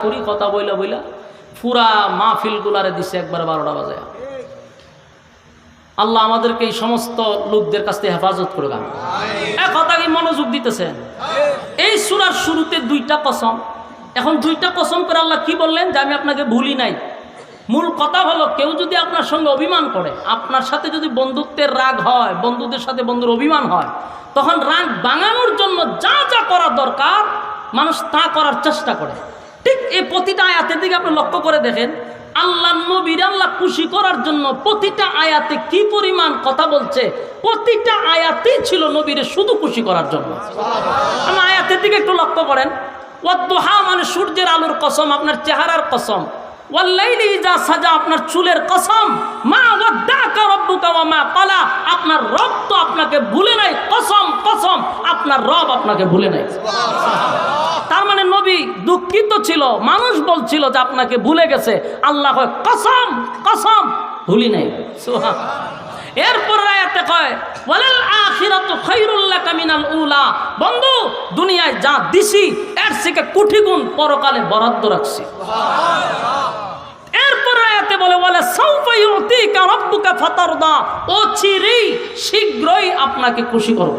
করি কথা বইলা বইলা পুরা মাহফিল গুলারে দিছে একবার 12টা বাজে। আল্লাহ আমাদেরকে এই সমস্ত লোকদের কাছ থেকে হেফাজত করে গান কথা কি মনোযোগ দিতেছেন। এই সূরার শুরুতে 2টা কসম, এখন 2টা কসম করে আল্লাহ কি বললেন যে আমি আপনাকে ভুলি নাই। মূল কথা হলো কেউ যদি আপনার সঙ্গে অভিমান করে, আপনার সাথে যদি বন্ধুত্বের রাগ হয়, বন্ধুদের সাথে বন্ধুর অভিমান হয়, তখন রাগ ভাঙানোর জন্য যা যা করা দরকার মানুষ তা করার চেষ্টা করে। ঠিক এই প্রতিটা আয়াতের দিকে আপনি লক্ষ্য করে দেখেন, আল্লাহ নবীর আল্লাহ খুশি করার জন্য প্রতিটা আয়াতে কি পরিমাণ কথা বলছে। প্রতিটা আয়াতেই ছিল নবীরে শুধু খুশি করার জন্য। আমার আয়াতের দিকে একটু লক্ষ্য করেন। ওয়াদ্দুহা মানে সূর্যের আলোর কসম, আপনার চেহারার কসম। ওয়াল্লাইলি ইযা সাজা আপনার চুলের কসম। মা ওয়াদ্দাকা রাব্বুকা ওয়া মা ক্বালা আপনার রব তো আপনাকে ভুলে নাই। কসম কসম আপনার রব আপনাকে ভুলে নাই। তার মানে নবী দুঃখিত ছিল, মানুষ বলছিল যে আপনাকে ভুলে গেছে, আল্লাহ কয় কসম কসম ভুলি নাই। এরপর আয়াতে কয় ওয়ালাল আখিরাতু খায়রুল লাকা মিনাল উলা, বন্ধু দুনিয়ায় যা দিছি এর থেকে কোটি গুণ পরকালে বরাদ্দ রাখছি। এরপর আয়াতে বলে ওয়ালা সাউফা ইউতিকা রাব্বুকা ফাতারদা, ও চিরেই শীঘ্রই আপনাকে খুশি করব।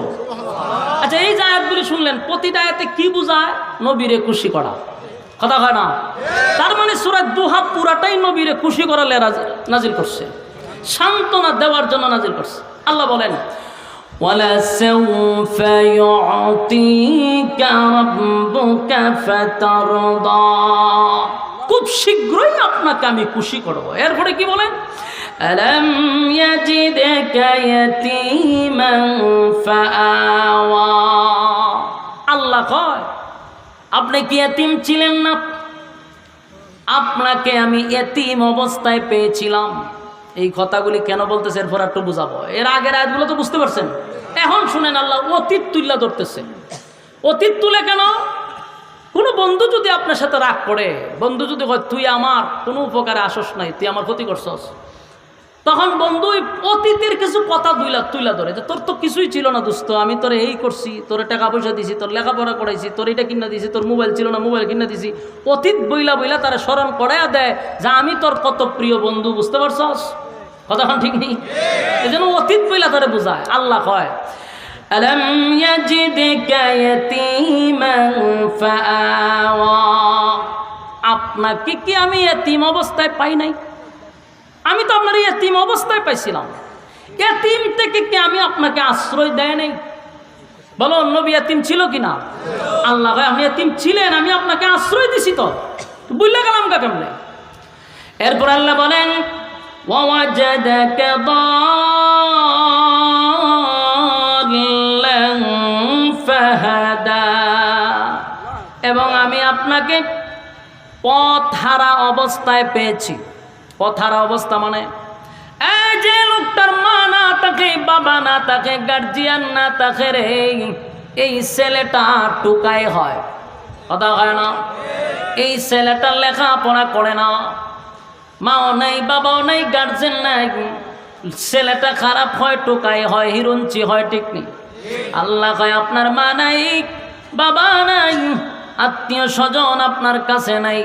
আচ্ছা এই যে আয়াতগুলি শুনলেন, প্রতিটা আয়াতে কি বোঝায়? নবীরে খুশি করা, কথা হয় না? তার মানে সূরা দুহা পুরাটাই নবীরে খুশি করালে নাজিল করছে, সান্ত্বনা দেওয়ার জন্য নাজিল করছে। আল্লাহ বলেন ওয়ালা সাউফা ইউতিকা রাব্বুকা ফাতারদা, খুব শীঘ্রই আপনাকে আমি খুশি করব। এরপরে কি বলেন? আলাম ইয়াজিদকা ইয়াতীমান ফাআওয়া, আল্লাহ কয় আপনি কি এতিম ছিলেন না? আপনাকে আমি এতিম অবস্থায় পেয়েছিলাম। এই কথাগুলি কেন বলতেছে এরপর একটু বুঝাবো। এর আগের আয়াতগুলো তো বুঝতে পারছেন। এখন শুনেন, আল্লাহ অতীত তুল্য ধরতেছে। অতীত তুলে কেন? কোনো বন্ধু যদি আপনার সাথে রাগ করে, বন্ধু যদি কয় তুই আমার কোনো উপকারে আসস নাই, তুই আমার ক্ষতি করছস, তখন বন্ধু অতীতের কিছু কথা তুইলা ধরে যে তোর তো কিছুই ছিল না দোস্ত, আমি তোরে এই করছি, তোরে টাকা পয়সা দিছি, তোর লেখাপড়া করাইছি, তোর এটা কিনা দিছি, তোর মোবাইল ছিল না মোবাইল কিনা দিছি। অতীত বইলা তারা স্মরণ করাইয়া দেয় যে আমি তোর কত প্রিয় বন্ধু, বুঝতে পারছস? কথাখন ঠিক নেই, এই জন্য অতীত বইলা তারা বোঝায়। আল্লাহ কয় আলাম ইয়াজিদকা ইয়াতীমান ফাআওয়া, আপনাকে কি আমি এতিম অবস্থায় পাই নাই? আমি তো আপনার এতিম অবস্থায় পাইছিলাম। এতিম থেকে কি আমি আপনাকে আশ্রয় দেয় নাই? বলো নবী এতিম ছিল কিনা? আল্লাহ ভাই আপনি এতিম ছিলেন, আমি আপনাকে আশ্রয় দিছি, তো বুঝলে গেলাম কেমনে? এরপর আল্লাহ বলেন ওয়াওয়াজাদাকা দাল্লান ফাহাদা, এবং আমি আপনাকে পথ হারা অবস্থায় পেয়েছি। পথ হারা অবস্থা মানে এই যে লোকটার মা না থাকে, বাবা না থাকে, গার্জিয়ান না থাকে রে, এই ছেলেটা টুকাই হয়, কথা হয় না? এই ছেলেটা লেখাপড়া করে না, মাও নাই, বাবাও নাই, গার্জেন নাই, ছেলেটা খারাপ হয়, টুকাই হয়, হিরুঞ্চি হয়, ঠিক নেই? আল্লাহ কয় আপনার মা নাই, বাবা নাই, আত্মীয় স্বজন আপনার কাছে নাই,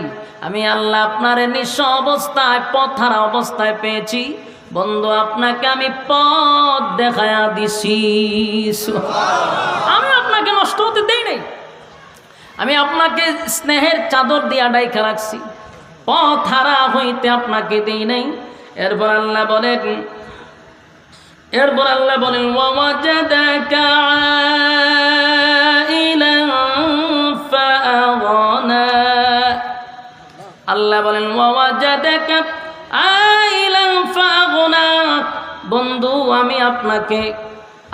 আমি আল্লাহ আপনার নিঃস্ব অবস্থায় পথ হারা অবস্থায় পেয়েছি। বন্ধু আপনাকে আমি পথ দেখায়া দিছি, আমি আপনাকে নষ্ট হতে দেই নাই, আমি আপনাকে স্নেহের চাদর দিয়া ডাইকা রাখছি, পথ হারা হইতে আপনাকে দেই নাই। এরপর আল্লাহ বলেন ওয়াওয়াজাদাকা আইলান ফাআগনা, আল্লাহ বলেন ওয়াওয়াজাদাকা আইলান ফাআগনা, বন্ধু আমি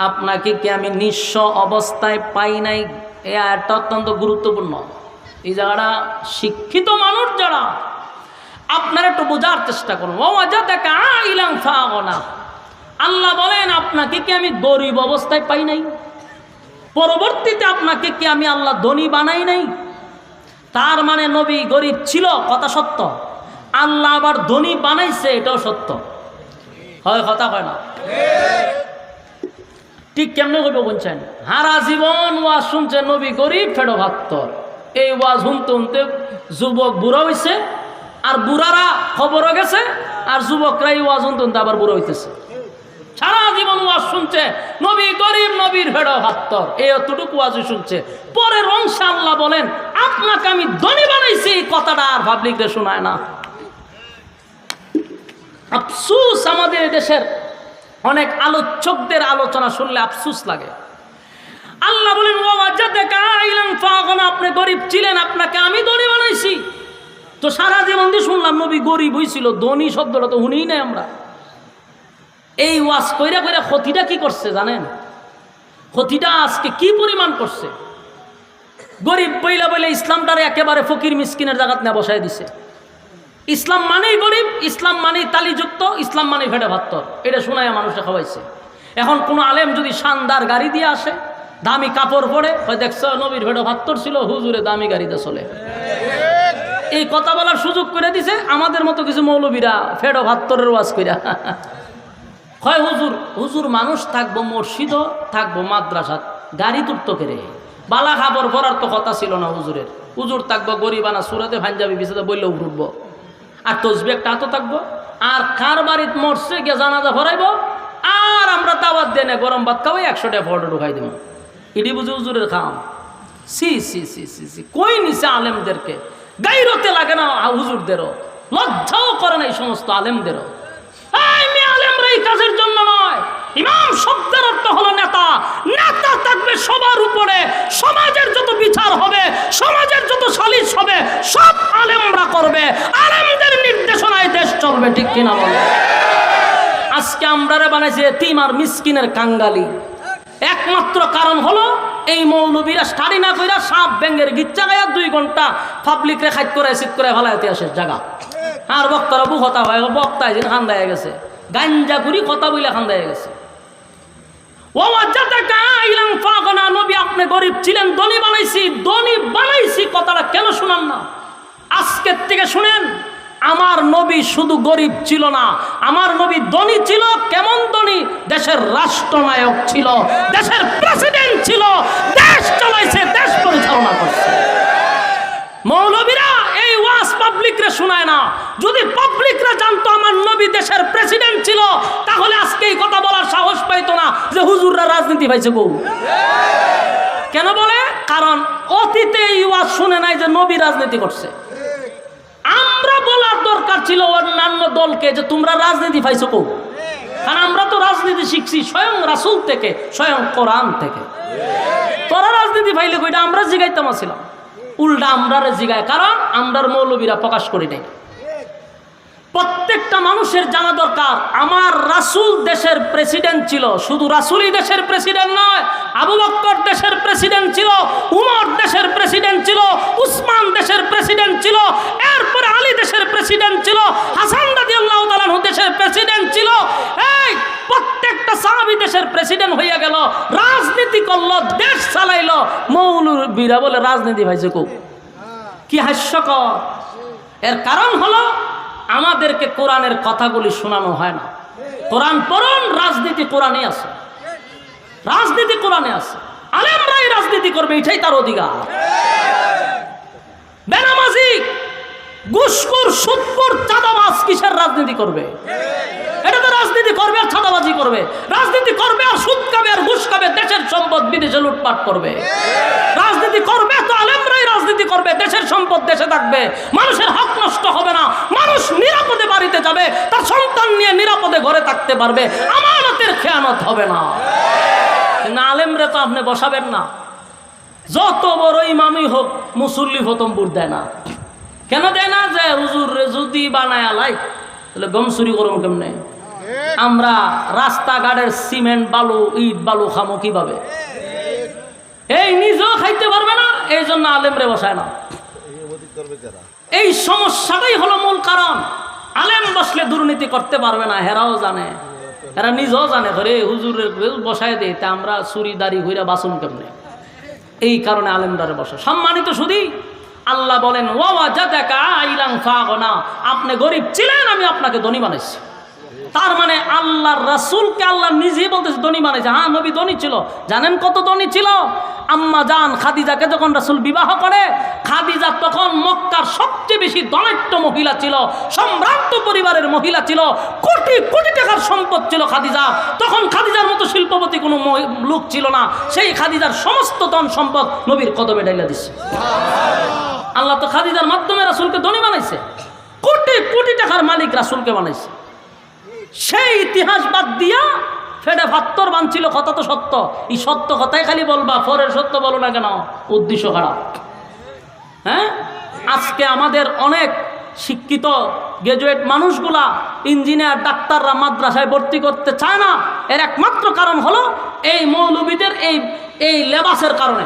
আপনাকে কি আমি নিঃস্ব অবস্থায় পাই নাই? এই আয়াতটা অত্যন্ত গুরুত্বপূর্ণ। এই জায়গাটা শিক্ষিত মানুষ যারা, আপনারা একটু বোঝার চেষ্টা করুন। ওয়াওয়াজাদাকা আইলান ফাআগনা, আল্লাহ বলেন আপনাকে কি আমি গরিব অবস্থায় পাই নাই? পরবর্তীতে আপনাকে কি আমি আল্লাহ ধনী বানাই নাই? তার মানে নবী গরিব ছিল, কথা সত্য। আল্লাহ আবার ধনী বানাইছে, এটাও সত্য। হয় কথা হয় না? ঠিক কেমনে করবো বলছেন? হারা জীবন ওয়াজ শুনছে নবী গরিব, ফেডো ভাত্তর, এই ওয়াজ শুনতে শুনতে যুবক বুড়া হইছে, আর বুড়ারা খবরও গেছে, আর যুবকরা এই ওয়াজ শুনতে শুনতে আবার বুড়া হইতেছে। সারা জীবন ওয়াজ শুনছে, নবী গরিব, নবীর ভেড়া ভাত্তর, এই অতটুকু ওয়াজই শুনছে। পরে রংসা আল্লাহ বলেন, আপনাকে আমি ধনী বানাইছি, এই কথাটা আর পাবলিকরে শোনায় না। আফসুস, আমাদের দেশের অনেক আলোচকদের আলোচনা শুনলে আফসুস লাগে। আল্লাহ বলেন, আপনি গরিব ছিলেন, আপনাকে আমি ধনী বানাইছি। তো সারা জীবন দিয়ে শুনলাম নবী গরিব হয়েছিল, ধনী শব্দটা তো শুনিই নাই আমরা। এই ওয়াজ কইরা কইরা ক্ষতিটা কি করছে জানেন? ক্ষতিটা আজকে কি পরিমাণ করছে। গরিব বইলা বইলে ইসলামটারে একেবারে ফকির মিসকিনের জায়গাত না বসায় দিছে। ইসলাম মানেই গরিব, ইসলাম মানেই তালিযুক্ত, ইসলাম মানেই ভেড়া ভাত্তর, এটা শোনায় মানুষে খাওয়াইছে। এখন কোনো আলেম যদি শানদার গাড়ি দিয়ে আসে, দামি কাপড় পরে, হয় দেখছো নবীর ভেড়া ভাত্তর ছিল, হুজুরে দামি গাড়িতে চলে, এই কথা বলার সুযোগ করে দিছে। আমাদের মতো কিছু মৌলবীরা ফেড়ো ভাত্তরের ওয়াজ কইরা হয় হুজুর মানুষ থাকবো, মসজিদও থাকবো, মাদ্রাসা, গাড়ি তুপ্ত করে বালা খাবর পরার তো কথা ছিল না হুজুরের। হুজুর থাকবো গরিবানা সুরাতে ভাঞ্জাবি বিছাতে বললেও উঠবো, আর তসবি একটা হাতও থাকবো, আর কার বাড়িতে মরছে গিয়ে জানাজা ভরাইবো, আর আমরা দাওয়াত দেয় না, গরম ভাত খাওয়াই 100 টাকা ফটো ঢুকাই দিব। এটি বুঝে হুজুরের খাম। সি সি সি সি সি কই নিছে আলেমদেরকে, গাইরতে লাগে না হুজুরদেরও, লজ্জাও করে না এই সমস্ত আলেমদেরও। আলেমরা এই কাজের জন্য নয়। ইমাম শব্দের অর্থ হলো নেতা। নেতা থাকবে সবার উপরে, সমাজের যত বিচার হবে, সমাজের যত সালিশ হবে, সব আলেমরা করবে। আলেমদের নির্দেশনায় দেশ চলবে, ঠিক কিনা বলে? আজকে আমরারে বানাইছে এতিম আর মিসকিনের কাঙ্গালি। একমাত্র কারণ হলো এই মৌলবীরা স্টাডি না কইরা সাপ ব্যাঙ্গের গিচ্ছা গায়া 2 ঘন্টা পাবলিক রে খাইত করে সিট করে ভালাইতে আসে জায়গা। আর বক্তারা বুকতা হয়, বক্তা এদিন খান্দায় গেছে, গাঞ্জা করি কথা বলে খান্দায় গেছে। নবী আপনি গরিব ছিলেন, ধনী বানাইছি, ধনী বানাইছি কথাটা কেন শুনান না? আজকের থেকে শুনেন, আমার নবী শুধু গরিব ছিল না, আমার নবী ধনী ছিল। কেমন ধনী? দেশের রাষ্ট্রনায়ক ছিল, দেশের প্রেসিডেন্ট ছিল, দেশ চালাইছে, দেশ পরিচালনা করছে। মৌলবীরা এই ওয়াজ পাবলিকরে শোনায় না। যদি পাবলিকরা জানতো আমার নবী দেশের প্রেসিডেন্ট ছিল, তাহলে আজকে এই কথা বলার সাহস পাইতো না যে হুজুররা রাজনীতি পাইছে বউ। কেন বলে? কারণ অতীতে এই ওয়াজ শুনে নাই যে নবী রাজনীতি করছে। আমরা বলার দরকার ছিল অন্যান্য দলকে যে তোমরা রাজনীতি পাইছো বউ, কারণ আমরা তো রাজনীতি শিখছি স্বয়ং রাসূল থেকে, স্বয়ং কোরআন থেকে। তোরা রাজনীতি পাইলে কইটা আমরা জিগাইতাম ছিলাম, উল্টা আমরারে জিগায়, কারণ আমরার মৌলবীরা প্রকাশ করি নাই। প্রত্যেকটা মানুষের জানা দরকার আমার রাসূল দেশের প্রেসিডেন্ট ছিল। শুধু রাসূলই দেশের প্রেসিডেন্ট নয়, আবু বকর দেশের প্রেসিডেন্ট ছিল, উমর দেশের প্রেসিডেন্ট ছিল, উসমান দেশের প্রেসিডেন্ট ছিল, এরপরে আলী দেশের প্রেসিডেন্ট ছিল, হাসান রাদিয়াল্লাহু তাআলা আনহু দেশের প্রেসিডেন্ট ছিল। এই প্রত্যেকটা সাহাবী দেশের প্রেসিডেন্ট হইয়া গেল, রাজনীতি করলো, দেশ চালাইলো। মৌলবীরা বলে রাজনীতি ভাইছে খুব, কি হাস্যকর। এর কারণ হলো আমাদেরকে কোরআনের কথাগুলি শোনানো হয় না। কোরআন পড়ুন, রাজনীতি কোরআনে আছে, রাজনীতি কোরআনে আছে। আলেমরাই রাজনীতি করবে, এটাই তার অধিকার। বেনামাজি, ঘুষখোর, সুদখোর, চাঁদাবাজ কিসের রাজনীতি করবে? এটা তো রাজনীতি করবে আর চাঁদাবাজি করবে, রাজনীতি করবে আর সুদ খাবে আর ঘুষ খাবে, দেশের সম্পদ বিদেশে লুটপাট করবে। রাজনীতি করবে তো আলেমরাই রাজনীতি করবে, দেশের সম্পদ দেশে থাকবে, মানুষের হক নষ্ট হবে না, মানুষ নিরাপদে বাড়িতে যাবে, তার সন্তান নিয়ে নিরাপদে ঘরে থাকতে পারবে, আমানতের খেয়ানত হবে না। কিন্তু আলেমরা তো আপনি বসাবেন না। যত বড় ইমামই হোক, মুসল্লি প্রথম ভোট দেয় না। কেন দেয় না? যে হুজুর যদি বানায় আলাই তাহলে গম চুরি করুন কেমনে? আমরা রাস্তাঘাটের সিমেন্ট বালু, ইট বালু খামো কিভাবে? এই নিজেও খাইতে পারবে না, এই জন্য আলেমরে বসায় না। এই সমস্যাটাই হলো মূল কারণ। আলেম বসলে দুর্নীতি করতে পারবে না, হেরাও জানে, এরা নিজেও জানে, ঘরে হুজুরের বসায় দেয়, তা আমরা চুরি দাড়ি ঘুরে বাসুন কেমনে? এই কারণে আলেমদারে বসে। সম্মানিত শুধু আল্লাহ বলেন, আপনি গরিব ছিলেন, আমি আপনাকে ধনী বানাইছি। তার মানে আল্লাহর রাসূলকে আল্লাহ নিজেই বলতেছে ধনী বানাইছে। হ্যাঁ, নবী ধনী ছিল। জানেন কত ধনী ছিল? আম্মা জান খাদিজাকে যখন রাসূল বিবাহ করে, খাদিজা তখন মক্কার সবচেয়ে বেশি ধনাঢ্য মহিলা ছিল, সম্ভ্রান্ত পরিবারের মহিলা ছিল, কোটি কোটি টাকার সম্পদ ছিল খাদিজা। তখন খাদিজার মতো শিল্পপতি কোনো লোক ছিল না। সেই খাদিজার সমস্ত ধন সম্পদ নবীর কদমে ডাইলা দিচ্ছে। আল্লাহ তো খাদিজার মাধ্যমে রাসূলকে ধনী বানাইছে, কোটি কোটি টাকার মালিক রাসূলকে বানাইছে। সেই ইতিহাস বাদ দিয়া ফেডে ফাত্তর বানছিল। কথা তো সত্য, এই সত্য কথাই খালি বলবা, পরের সত্য বলো না কেন? উদ্দেশ্য খারাপ। হ্যাঁ, আজকে আমাদের অনেক শিক্ষিত গ্রাজুয়েট মানুষগুলা, ইঞ্জিনিয়ার, ডাক্তাররা মাদ্রাসায় ভর্তি করতে চায় না। এর একমাত্র কারণ হলো এই মৌলবীদের এই লেবাসের কারণে।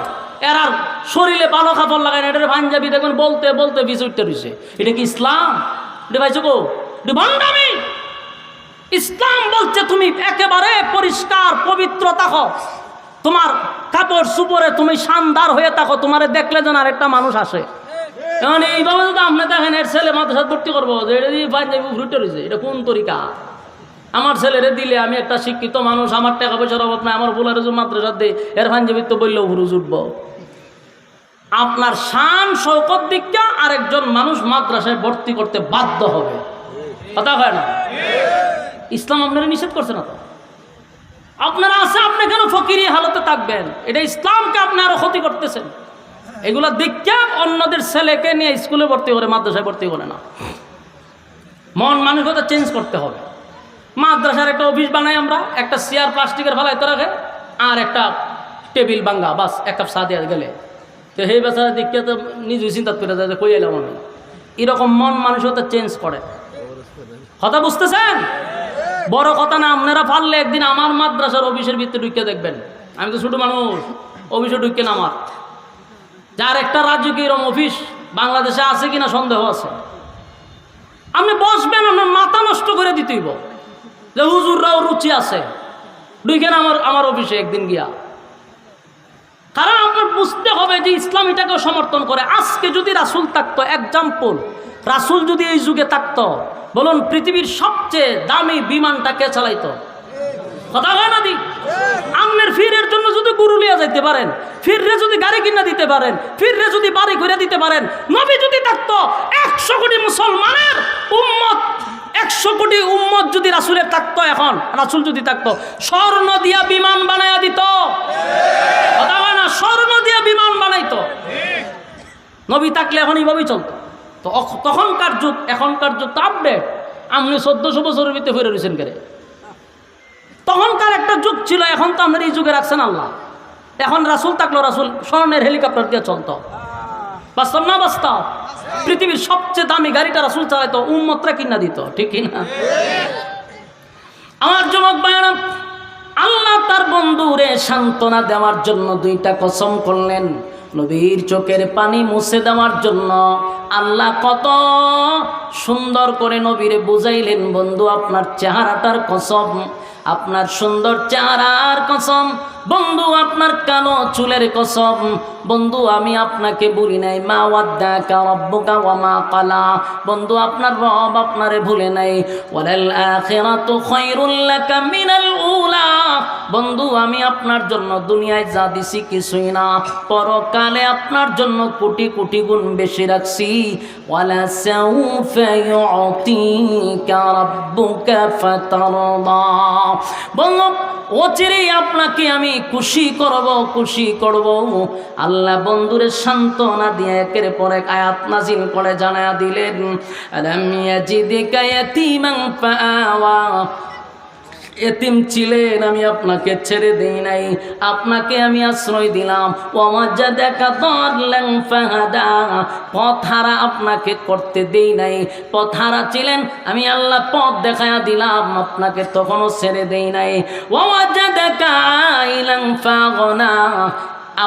এরার শরীরে ভালো কাপড় লাগায় না, এটা পাঞ্জাবি দেখবেন বলতে বলতে বিচুরতে রয়েছে। এটা কি ইসলাম? এটা ভাইছো গো, এটা বান্দামি। ইসলাম বলছে তুমি একেবারে পরিষ্কার পবিত্র থাকো, তোমার কাপড় সুপরে তুমি শানদার হয়ে থাকো, তোমার দেখলে যেন আরেকটা মানুষ আসে। এখন এইভাবে যদি আপনি দেখেন এর ছেলে মাদ্রাসায় ভর্তি করবো, যে এটা দিয়ে পাঞ্জাবি ফুটে রয়েছে, এটা কোন তরিকা? আমার ছেলেরে দিলে আমি একটা শিক্ষিত মানুষ, আমার টাকা পয়সার অভাব নাই, আমার বোলারে যে মাদ্রাসা দিয়ে এর পাঞ্জাবি তো বললেও হুরুজ উঠব। আপনার শান শৌকত দিকটা আরেকজন মানুষ মাদ্রাসায় ভর্তি করতে বাধ্য হবে। কথা হয় না? ইসলাম আপনারা নিষেধ করছে না তো? আপনারা আছে, আপনি কেন ফকিরি হালতে থাকবেন? এটা ইসলামকে আপনি আরো ক্ষতি করতেছেন। এগুলো দেখে অন্যদের ছেলেকে নিয়ে স্কুলে ভর্তি করে, মাদ্রাসায় ভর্তি করে না। মন মানসিকতা চেঞ্জ করতে হবে। মাদ্রাসার একটা অফিস বানাই আমরা, একটা চেয়ার প্লাস্টিকের ফেলাইতে রাখে, আর একটা টেবিল ভাঙ্গা, বাস এক কাপ চা দিয়ে গেলে তো সেই বেচারা দেখে তো নিজেই চিন্তা করে যায় যে কই এলাম আমি। এরকম মন মানসিকতা চেঞ্জ করে। কথা বুঝতেছেন? বড় কথা না, আপনারা পারলে একদিন আমার মাদ্রাসার অফিসের ভিতরে ঢুকে দেখবেন। আমি তো ছোট মানুষ, অফিসে ঢুকে না আমার, যার একটা রাজকীয় অফিস বাংলাদেশে আছে কিনা সন্দেহ আছে। আপনি বসবেন, আপনার মাথা নষ্ট করে দিতেইব যে হুজুররাও রুচি আছে, ঢুকেন আমার অফিসে একদিন গিয়া। কারণ আপনার বুঝতে হবে যে ইসলাম এটাকেও সমর্থন করে। আজকে যদি রাসূল থাকতো, এক্সাম্পল, রাসূল যদি এই যুগে থাকতো, বলুন পৃথিবীর সবচেয়ে দামি বিমানটা কে চালাইতো? কথা হয় না দি? আপনার ফিরের জন্য যদি গরু লিয়া যাইতে পারেন, ফিররে যদি গাড়ি কিনা দিতে পারেন, ফিররে যদি বাড়ি করে দিতে পারেন, নবী যদি থাকতো 100 কোটি মুসলমানের উম্মত, 100 কোটি উম্মত যদি রাসূলের থাকতো, এখন রাসূল যদি থাকতো, স্বর্ণ দিয়া বিমান বানায়া দিত। কথা হয় না? স্বর্ণ দিয়া বিমান বানাইতো। নবী থাকলে এখন এইভাবেই চলতো। তো তখনকার যুগ এখনকার যুগ তো আপডেট। আপনি 1400 বছরের ভিতরে ফিরে রয়েছেন কেন? তখনকার একটা যুগ ছিল, এখন তো আপনার এই যুগে রাখছেন আল্লাহ। এখন রাসূল থাকলো, রাসূল স্বর্ণের হেলিকপ্টার দিয়ে চলতো। বাস্তব না বাস্তব? পৃথিবীর সবচেয়ে দামি গাড়িটা রাসূল চালাইতো, উম্মতরা কিনা দিত। ঠিক কিনা? আমার যুবক ভাইরা, আল্লাহ তার বন্ধুরে সান্ত্বনা দেওয়ার জন্য 2টা কসম করলেন। নবীর চোখের পানি মুছে দেওয়ার জন্য আল্লাহ কত সুন্দর করে নবীরে বুঝাইলেন, বন্ধু আপনার চেহারাটার কসম, আপনার সুন্দর চেহারার কসম, বন্ধু আপনার কালো চুলের কসম, বন্ধু আমি আপনাকে বলি নাই মা ওয়াদ্দাকা রাব্বুকা ওয়া মা ক্বালা, বন্ধু আপনার রব আপনারে ভুলে নাই, ওয়ালাল আখিরাতু খায়রুল লাকা মিনাল উলা, বন্ধু আমি আপনার জন্য দুনিয়ায় যা দিছি কিছুই না, পরকালে আপনার জন্য কোটি কোটি গুণ বেশি রাখছি। ওয়ালা সাউফা ইউতিকা রাব্বুকা ফাতারদা, বন্ধু অচিরেই আপনাকে আমি খুশি করব। আল্লাহ বন্ধুরে সান্ত্বনা দিয়ে একের পর এক আয়াত নাজিল করে জানায়া দিলেন, আলাম ইয়াজিদিকা ইয়াতীমান ফাআওয়া, এতিম ছিলেন, আমি আপনাকে ছেড়ে দেই নাই, আপনাকে আমি আশ্রয় দিলাম। ওয়াজাদাকা দাল্লান ফাহাদা, পথহারা আপনাকে করতে দেই নাই, পথহারা ছিলেন, আমি আল্লাহ পথ দেখায়া দিলাম, আপনাকে তখনও ছেড়ে দেই নাই। ওয়াজাদাকা আইলান ফাগনা,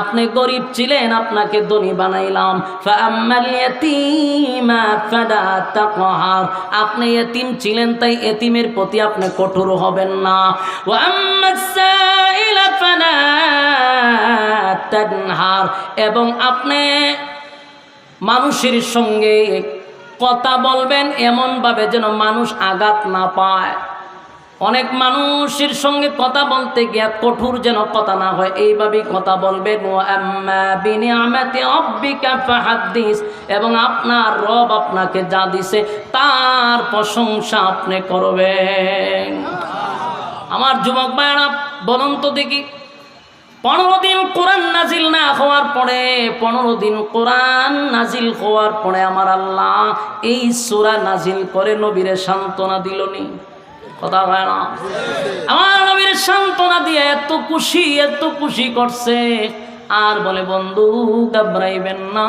আপনি গরিব ছিলেন, আপনাকে ধনী বানাইলাম। ফাআম্মাল ইয়াতীমা ফালা তাকহার, আপনি এতিম ছিলেন তাই এতিমের প্রতি আপনি কঠোর হবেন না। ওয়া আম্মাস সাইলা ফালা তানহার, এবং আপনি মানুষের সঙ্গে কথা বলবেন এমনভাবে যেন মানুষ আঘাত না পায়। অনেক মানুষের সঙ্গে কথা বলতে গিয়ে কঠোর যেন কথা না হয়, এইভাবেই কথা বলবেন। ওয়া আম্মা বিনিআমাতি রাব্বিকা ফাহাদ্দিস, এবং আপনার রব আপনাকে যা দিছে তার প্রশংসা আপনি করবেন। আমার যুবক ভাইরা বলুন তো দেখি, 15 দিন কোরআন নাজিল না হওয়ার পরে, 15 দিন কোরআন নাজিল হওয়ার পরে আমার আল্লাহ এই সূরা নাজিল করে নবীরে সান্ত্বনা দিলনি? কথা হয় না? আমার নবীর সান্ত্বনা দিয়ে এত খুশি করছে, আর বলে বন্ধু ঘাবড়াইবেন না,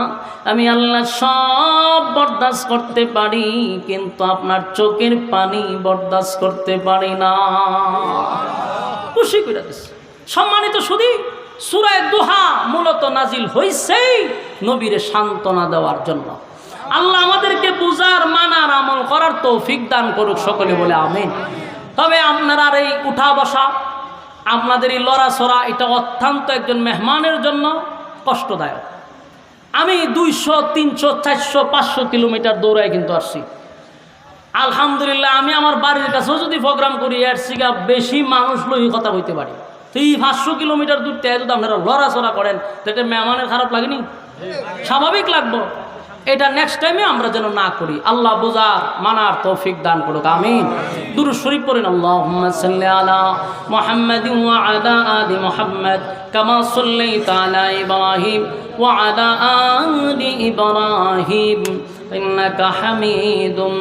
আমি আল্লাহ সব বরদাস্ত করতে পারি, কিন্তু আপনার চোখের পানি বরদাস্ত করতে পারি না। খুশি করে দিচ্ছে। সম্মানিত শুধু সূরা দুহা মূলত নাজিল হইছেই নবীরে সান্ত্বনা দেওয়ার জন্য। আল্লাহ আমাদেরকে বুঝার, মানার, আমল করার তৌফিক দান করুক, সকলে বলে আমিন। তবে আপনারা এই উঠা বসা, আপনাদের এই লড়াছড়া, এটা অত্যন্ত একজন মেহমানের জন্য কষ্টদায়ক। আমি 200, 300, 400, 500 কিলোমিটার দৌড়াই কিন্তু আসছি। আলহামদুলিল্লাহ, আমি আমার বাড়ির কাছেও যদি প্রোগ্রাম করি এর থেকে বেশি মানুষ লই কথা বলতে পারি। তো এই 500 কিলোমিটার দূর থেকে যদি আপনারা লড়াচড়া করেন, তো এটা মেহমানের খারাপ লাগেনি? স্বাভাবিক লাগবো। এটা নেক্সট টাইমে আমরা যেন না করি। আল্লাহ বুঝার, মানার তৌফিক দান করুক, আমিন। দুরূদ শরীফ পড়েন। আল্লাহুম্মা সাল্লি আলা মুহাম্মাদিন ওয়া আলা আলি মুহাম্মাদ কামা সাল্লাইতা আলা ইব্রাহিম ওয়া আলা আলি ইব্রাহিম ইন্নাকা হামিদুম